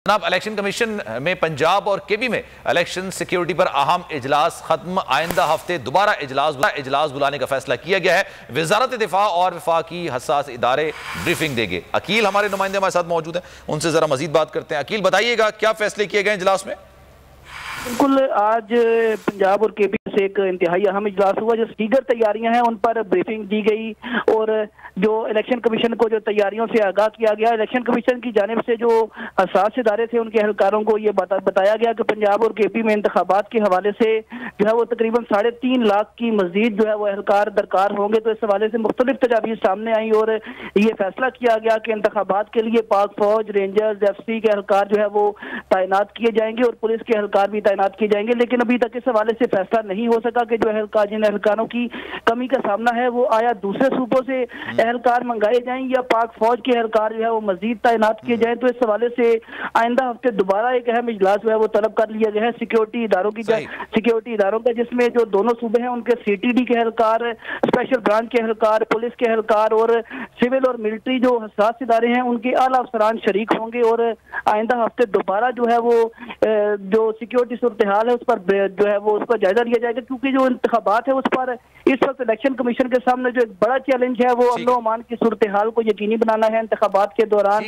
जनाब, election commission में पंजाब और केबी में इलेक्शन सिक्योरिटी पर अहम इजलास खत्म। आइंदा हफ्ते दोबारा इजलास बुलाने का फैसला किया गया है। वजारत दिफा और वफाकी हसास इदारे ब्रीफिंग देंगे। अकील हमारे नुमाइंदे हमारे साथ मौजूद हैं, उनसे जरा मजीद बात करते हैं। अकील, बताइएगा क्या फैसले किए गए इजलास में? बिल्कुल, आज पंजाब और केबी से एक इंतहाई अहम इजलास हुआ। जो दीगर तैयारियां हैं उन पर ब्रीफिंग दी गई और जो इलेक्शन कमीशन को जो तैयारियों से आगाह किया गया। इलेक्शन कमीशन की जानिब से जो हसास इदारे थे उनके एहलकारों को ये बताया गया कि पंजाब और केपी में इंतखाबात के हवाले से जो है वो तकरीबन 3.5 लाख की मजीद जो है वो एहलकार दरकार होंगे। तो इस हवाले से मुख्तलिफ तजावीज़ सामने आई और ये फैसला किया गया कि इंतखाबात के लिए पाक फौज, रेंजर्स, FC के एहलकार जो है वो तैनात किए जाएंगे और पुलिस के एहलकार भी तैनात किए जाएंगे। लेकिन अभी तक इस हवाले से फैसला नहीं हो सका कि जो एहलकार, जिन एहलकारों की कमी का सामना है, वो आया दूसरे सूबों से एहलकार मंगाए जाएं या पाक फौज के एहलकार जो है वो मजीद तैनात किए जाएं। तो इस हवाले से आइंदा हफ्ते दोबारा एक अहम इजलास जो है वो तलब कर लिया गया है सिक्योरिटी इदारों का, जिसमें जो दोनों सूबे हैं उनके CTD के एहलकार, स्पेशल ब्रांच के एहलकार, पुलिस के एहलकार और सिविल और मिलिट्री जो हसास इदारे हैं उनके आला अफसरान शरीक होंगे। और आइंदा हफ्ते दोबारा जो है वो जो सिक्योरिटी सूरत हाल है उस पर जो है वो उसका जायजा लिया जाएगा, क्योंकि जो इंतखाबात है उस पर इस वक्त इलेक्शन कमीशन के सामने जो एक बड़ा चैलेंज है वो अमन अमान की सूरत हाल को यकीनी बनाना है इंतखाबात के दौरान।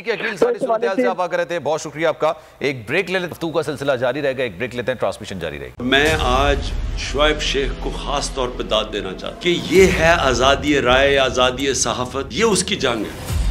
बहुत शुक्रिया आपका। एक ब्रेक ले लेते, गुफ्तगू का सिलसिला जारी रहेगा। एक ब्रेक लेते हैं, ट्रांसमिशन जारी रहेगी। मैं आज शुएब शेख को खास तौर पर दाद देना चाहता हूं कि ये है आजादी राय, आजादी सहाफत, ये उसकी जंग है।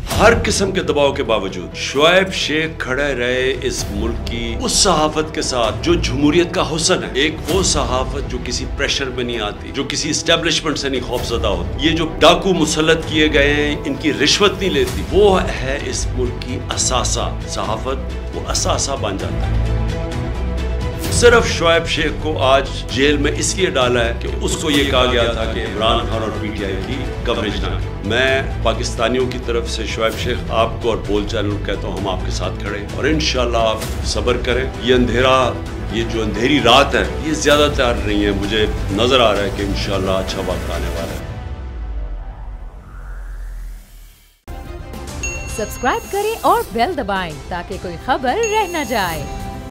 हर किस्म के दबाव के बावजूद शुएब शेख खड़े रहे इस मुल्क की उस सहाफत के साथ जो जमहूरियत का हुस्न है। एक वो सहाफत जो किसी प्रेशर में नहीं आती, जो किसी एस्टेब्लिशमेंट से नहीं खौफजदा होती। ये जो डाकू मुसल्लत किए गए हैं, इनकी रिश्वत नहीं लेती, वो है इस मुल्क की असासा। सहाफत वो असासा बन जाता है। सिर्फ शुएब शेख को आज जेल में इसलिए डाला है कि उसको ये कहा गया था कि इमरान खान और PTI की कवरेज ना करें। मैं पाकिस्तानियों की तरफ से शुएब शेख आपको और बोल चैनल कहता हूँ, हम आपके साथ खड़े हैं और इंशाल्लाह आप सब्र करें। ये जो अंधेरी रात है ये ज्यादा तैयार नहीं है। मुझे नजर आ रहा है कि इंशाल्लाह अच्छा वक्त आने वाला है। सब्सक्राइब करें और बेल दबाएं ताकि कोई खबर रह न जाए।